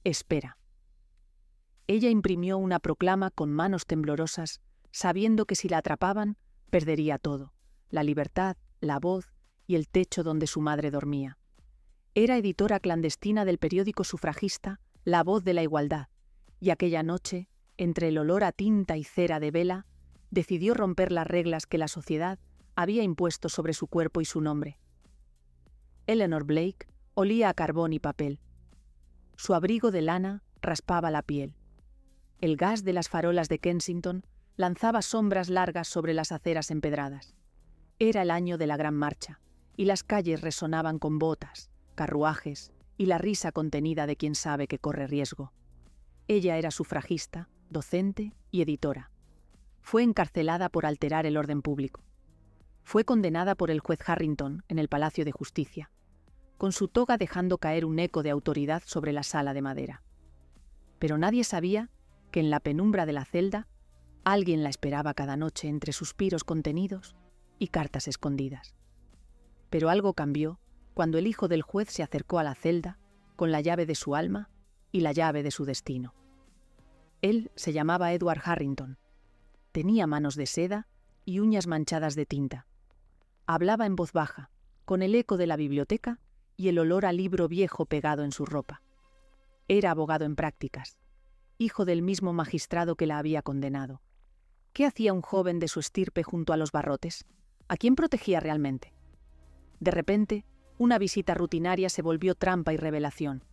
Espera. Ella imprimió una proclama con manos temblorosas, sabiendo que si la atrapaban, perdería todo: la libertad, la voz y el techo donde su madre dormía. Era editora clandestina del periódico sufragista La Voz de la Igualdad, y aquella noche, entre el olor a tinta y cera de vela, decidió romper las reglas que la sociedad había impuesto sobre su cuerpo y su nombre. Eleanor Blake olía a carbón y papel. Su abrigo de lana raspaba la piel. El gas de las farolas de Kensington lanzaba sombras largas sobre las aceras empedradas. Era el año de la Gran Marcha, y las calles resonaban con botas, carruajes y la risa contenida de quien sabe que corre riesgo. Ella era sufragista, docente y editora. Fue encarcelada por alterar el orden público. Fue condenada por el juez Harrington en el Palacio de Justicia, con su toga dejando caer un eco de autoridad sobre la sala de madera. Pero nadie sabía que en la penumbra de la celda alguien la esperaba cada noche entre suspiros contenidos y cartas escondidas. Pero algo cambió cuando el hijo del juez se acercó a la celda con la llave de su alma y la llave de su destino. Él se llamaba Edward Harrington. Tenía manos de seda y uñas manchadas de tinta. Hablaba en voz baja, con el eco de la biblioteca y el olor a libro viejo pegado en su ropa. Era abogado en prácticas, hijo del mismo magistrado que la había condenado. ¿Qué hacía un joven de su estirpe junto a los barrotes? ¿A quién protegía realmente? De repente, una visita rutinaria se volvió trampa y revelación.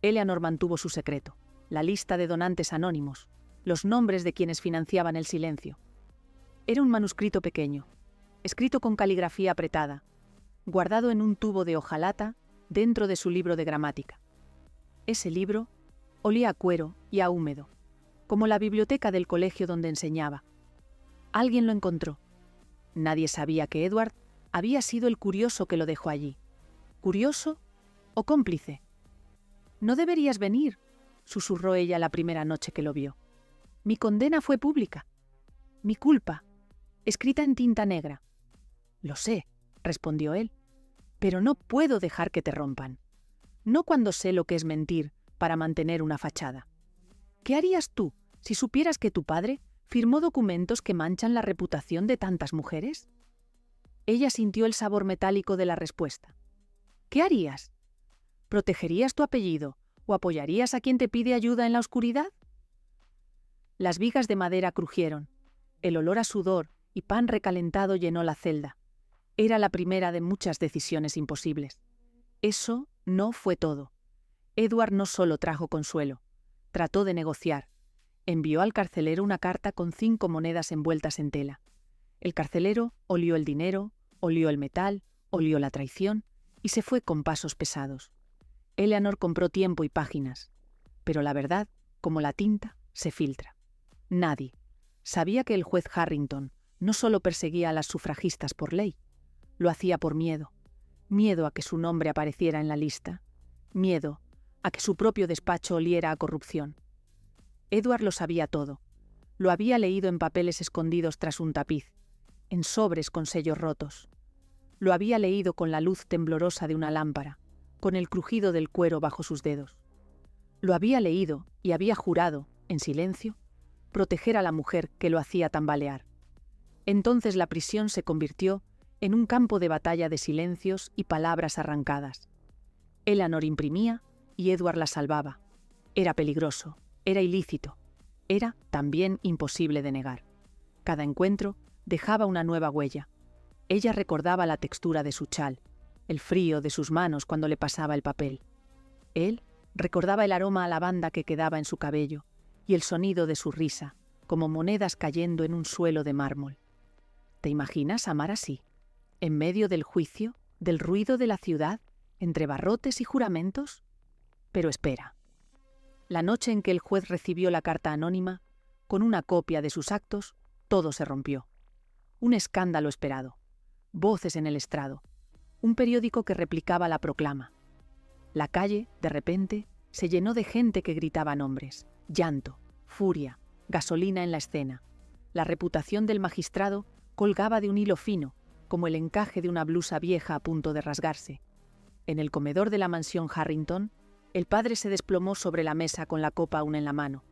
Eleanor mantuvo su secreto: la lista de donantes anónimos, los nombres de quienes financiaban el silencio. Era un manuscrito pequeño, escrito con caligrafía apretada, guardado en un tubo de hojalata dentro de su libro de gramática. Ese libro olía a cuero y a húmedo, como la biblioteca del colegio donde enseñaba. Alguien lo encontró. Nadie sabía que Edward había sido el curioso que lo dejó allí. ¿Curioso o cómplice? «No deberías venir», susurró ella la primera noche que lo vio. «Mi condena fue pública. Mi culpa, escrita en tinta negra». «Lo sé», respondió él, «pero no puedo dejar que te rompan. No cuando sé lo que es mentir para mantener una fachada. ¿Qué harías tú si supieras que tu padre firmó documentos que manchan la reputación de tantas mujeres?» Ella sintió el sabor metálico de la respuesta. «¿Qué harías? ¿Protegerías tu apellido o apoyarías a quien te pide ayuda en la oscuridad?» Las vigas de madera crujieron. El olor a sudor y pan recalentado llenó la celda. Era la primera de muchas decisiones imposibles. Eso no fue todo. Edward no solo trajo consuelo, trató de negociar. Envió al carcelero una carta con 5 monedas envueltas en tela. El carcelero olió el dinero, olió el metal, olió la traición y se fue con pasos pesados. Eleanor compró tiempo y páginas, pero la verdad, como la tinta, se filtra. Nadie sabía que el juez Harrington no solo perseguía a las sufragistas por ley, lo hacía por miedo. Miedo a que su nombre apareciera en la lista. Miedo a que su propio despacho oliera a corrupción. Edward lo sabía todo. Lo había leído en papeles escondidos tras un tapiz, en sobres con sellos rotos. Lo había leído con la luz temblorosa de una lámpara, con el crujido del cuero bajo sus dedos. Lo había leído y había jurado, en silencio, proteger a la mujer que lo hacía tambalear. Entonces la prisión se convirtió en un campo de batalla de silencios y palabras arrancadas. Eleanor imprimía y Edward la salvaba. Era peligroso, era ilícito, era también imposible de negar. Cada encuentro dejaba una nueva huella. Ella recordaba la textura de su chal, el frío de sus manos cuando le pasaba el papel. Él recordaba el aroma a lavanda que quedaba en su cabello y el sonido de su risa, como monedas cayendo en un suelo de mármol. ¿Te imaginas amar así? ¿En medio del juicio, del ruido de la ciudad, entre barrotes y juramentos? Pero espera. La noche en que el juez recibió la carta anónima, con una copia de sus actos, todo se rompió. Un escándalo esperado. Voces en el estrado. Un periódico que replicaba la proclama. La calle, de repente, se llenó de gente que gritaba nombres. Llanto, furia, gasolina en la escena. La reputación del magistrado colgaba de un hilo fino, como el encaje de una blusa vieja a punto de rasgarse. En el comedor de la mansión Harrington, El padre se desplomó sobre la mesa con la copa aún en la mano.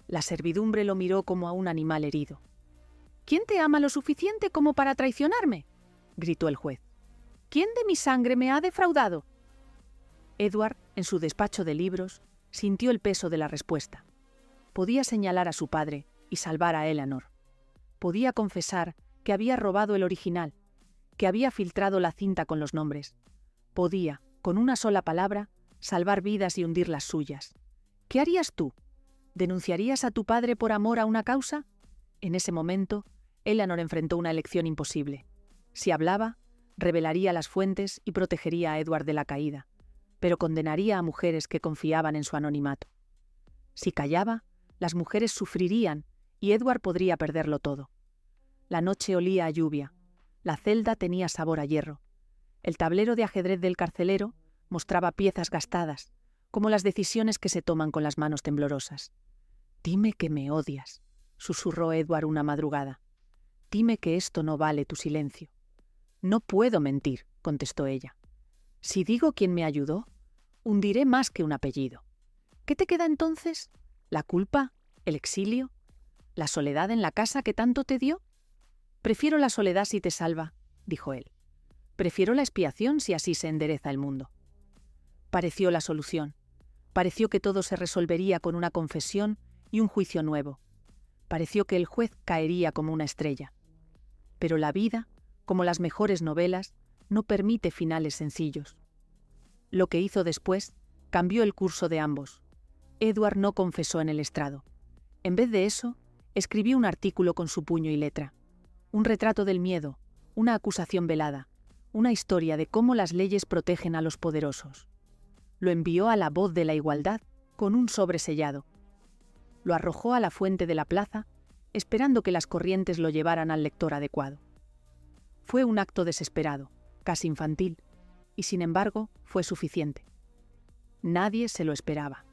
La servidumbre lo miró como a un animal herido. «¿Quién te ama lo suficiente como para traicionarme?», gritó el juez. «¿Quién de mi sangre me ha defraudado?». Edward, en su despacho de libros, sintió el peso de la respuesta. Podía señalar a su padre y salvar a Eleanor. Podía confesar que había robado el original, que había filtrado la cinta con los nombres. Podía, con una sola palabra, salvar vidas y hundir las suyas. ¿Qué harías tú? ¿Denunciarías a tu padre por amor a una causa? En ese momento, Eleanor enfrentó una elección imposible. Si hablaba, revelaría las fuentes y protegería a Edward de la caída, pero condenaría a mujeres que confiaban en su anonimato. Si callaba, las mujeres sufrirían y Edward podría perderlo todo. La noche olía a lluvia. La celda tenía sabor a hierro. El tablero de ajedrez del carcelero mostraba piezas gastadas, como las decisiones que se toman con las manos temblorosas. «Dime que me odias», susurró Edward una madrugada. «Dime que esto no vale tu silencio». «No puedo mentir», contestó ella. «Si digo quién me ayudó, hundiré más que un apellido. ¿Qué te queda entonces? ¿La culpa? ¿El exilio? ¿La soledad en la casa que tanto te dio?» «Prefiero la soledad si te salva», dijo él. «Prefiero la expiación si así se endereza el mundo». Pareció la solución. Pareció que todo se resolvería con una confesión y un juicio nuevo. Pareció que el juez caería como una estrella. Pero la vida, como las mejores novelas, no permite finales sencillos. Lo que hizo después cambió el curso de ambos. Edward no confesó en el estrado. En vez de eso, escribió un artículo con su puño y letra. Un retrato del miedo, una acusación velada, una historia de cómo las leyes protegen a los poderosos. Lo envió a La Voz de la Igualdad con un sobre sellado. Lo arrojó a la fuente de la plaza, esperando que las corrientes lo llevaran al lector adecuado. Fue un acto desesperado, casi infantil, y sin embargo fue suficiente. Nadie se lo esperaba.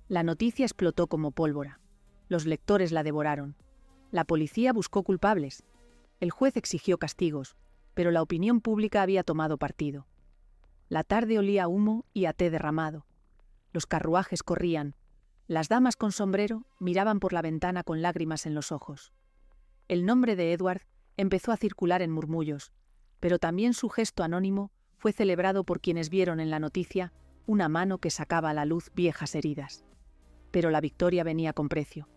La noticia explotó como pólvora. Los lectores la devoraron. La policía buscó culpables. El juez exigió castigos, pero la opinión pública había tomado partido. La tarde olía a humo y a té derramado. Los carruajes corrían. Las damas con sombrero miraban por la ventana con lágrimas en los ojos. El nombre de Edward empezó a circular en murmullos, pero también su gesto anónimo fue celebrado por quienes vieron en la noticia una mano que sacaba a la luz viejas heridas. Pero la victoria venía con precio.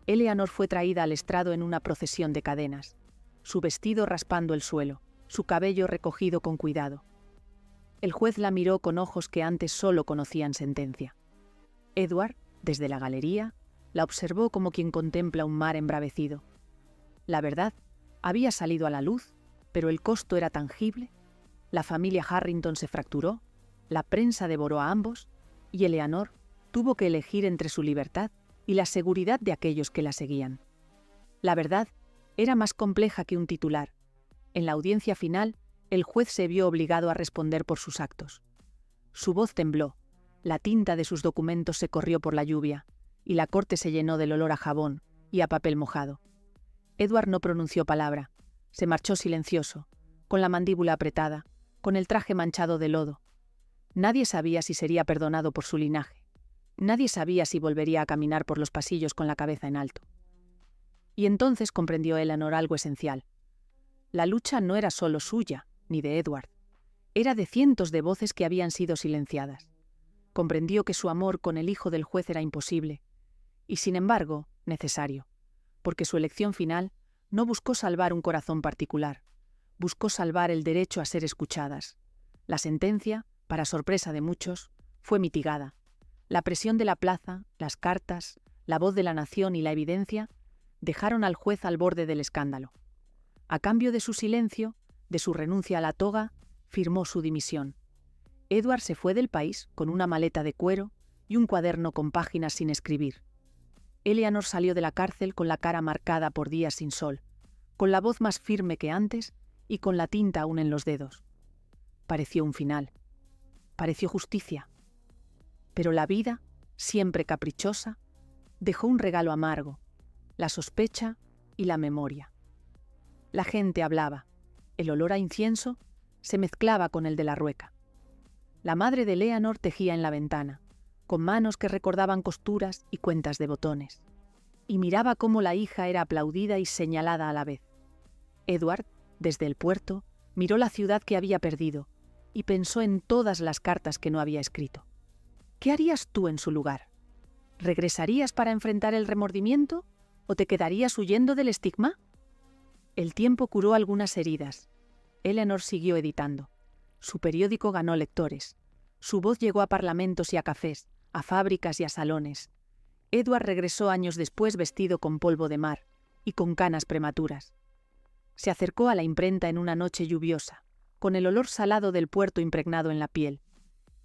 Eleanor fue traída al estrado en una procesión de cadenas, su vestido raspando el suelo, su cabello recogido con cuidado. El juez la miró con ojos que antes solo conocían sentencia. Edward, desde la galería, la observó como quien contempla un mar embravecido. La verdad había salido a la luz, pero el costo era tangible. La familia Harrington se fracturó, la prensa devoró a ambos, y Eleanor tuvo que elegir entre su libertad y la seguridad de aquellos que la seguían. La verdad era más compleja que un titular. En la audiencia final, el juez se vio obligado a responder por sus actos. Su voz tembló, la tinta de sus documentos se corrió por la lluvia, y la corte se llenó del olor a jabón y a papel mojado. Edward no pronunció palabra, se marchó silencioso, con la mandíbula apretada, con el traje manchado de lodo. Nadie sabía si sería perdonado por su linaje. Nadie sabía si volvería a caminar por los pasillos con la cabeza en alto. Y entonces comprendió Eleanor algo esencial. La lucha no era solo suya, ni de Edward. Era de cientos de voces que habían sido silenciadas. Comprendió que su amor con el hijo del juez era imposible, y sin embargo, necesario, porque su elección final no buscó salvar un corazón particular, buscó salvar el derecho a ser escuchadas. La sentencia, para sorpresa de muchos, fue mitigada. La presión de la plaza, las cartas, la voz de la nación y la evidencia dejaron al juez al borde del escándalo. A cambio de su silencio, de su renuncia a la toga, firmó su dimisión. Edward se fue del país con una maleta de cuero y un cuaderno con páginas sin escribir. Eleanor salió de la cárcel con la cara marcada por días sin sol, con la voz más firme que antes y con la tinta aún en los dedos. Pareció un final. Pareció justicia. Pero la vida, siempre caprichosa, dejó un regalo amargo, la sospecha y la memoria. La gente hablaba. El olor a incienso se mezclaba con el de la rueca. La madre de Leonor tejía en la ventana, con manos que recordaban costuras y cuentas de botones, y miraba cómo la hija era aplaudida y señalada a la vez. Edward, desde el puerto, miró la ciudad que había perdido y pensó en todas las cartas que no había escrito. ¿Qué harías tú en su lugar? ¿Regresarías para enfrentar el remordimiento o te quedarías huyendo del estigma? El tiempo curó algunas heridas. Eleanor siguió editando. Su periódico ganó lectores. Su voz llegó a parlamentos y a cafés, a fábricas y a salones. Edward regresó años después vestido con polvo de mar y con canas prematuras. Se acercó a la imprenta en una noche lluviosa, con el olor salado del puerto impregnado en la piel,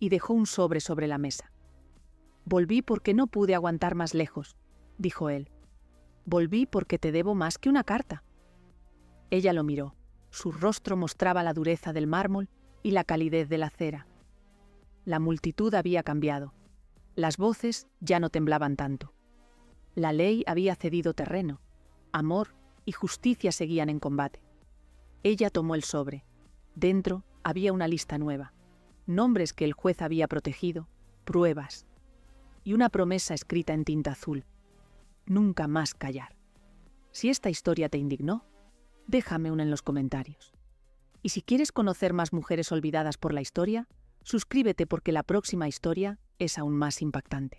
y dejó un sobre la mesa. «Volví porque no pude aguantar más lejos», dijo él. «Volví porque te debo más que una carta». Ella lo miró. Su rostro mostraba la dureza del mármol y la calidez de la cera. La multitud había cambiado. Las voces ya no temblaban tanto. La ley había cedido terreno. Amor y justicia seguían en combate. Ella tomó el sobre. Dentro había una lista nueva. Nombres que el juez había protegido, pruebas, y una promesa escrita en tinta azul. Nunca más callar. Si esta historia te indignó, déjame una en los comentarios. Y si quieres conocer más mujeres olvidadas por la historia, suscríbete porque la próxima historia es aún más impactante.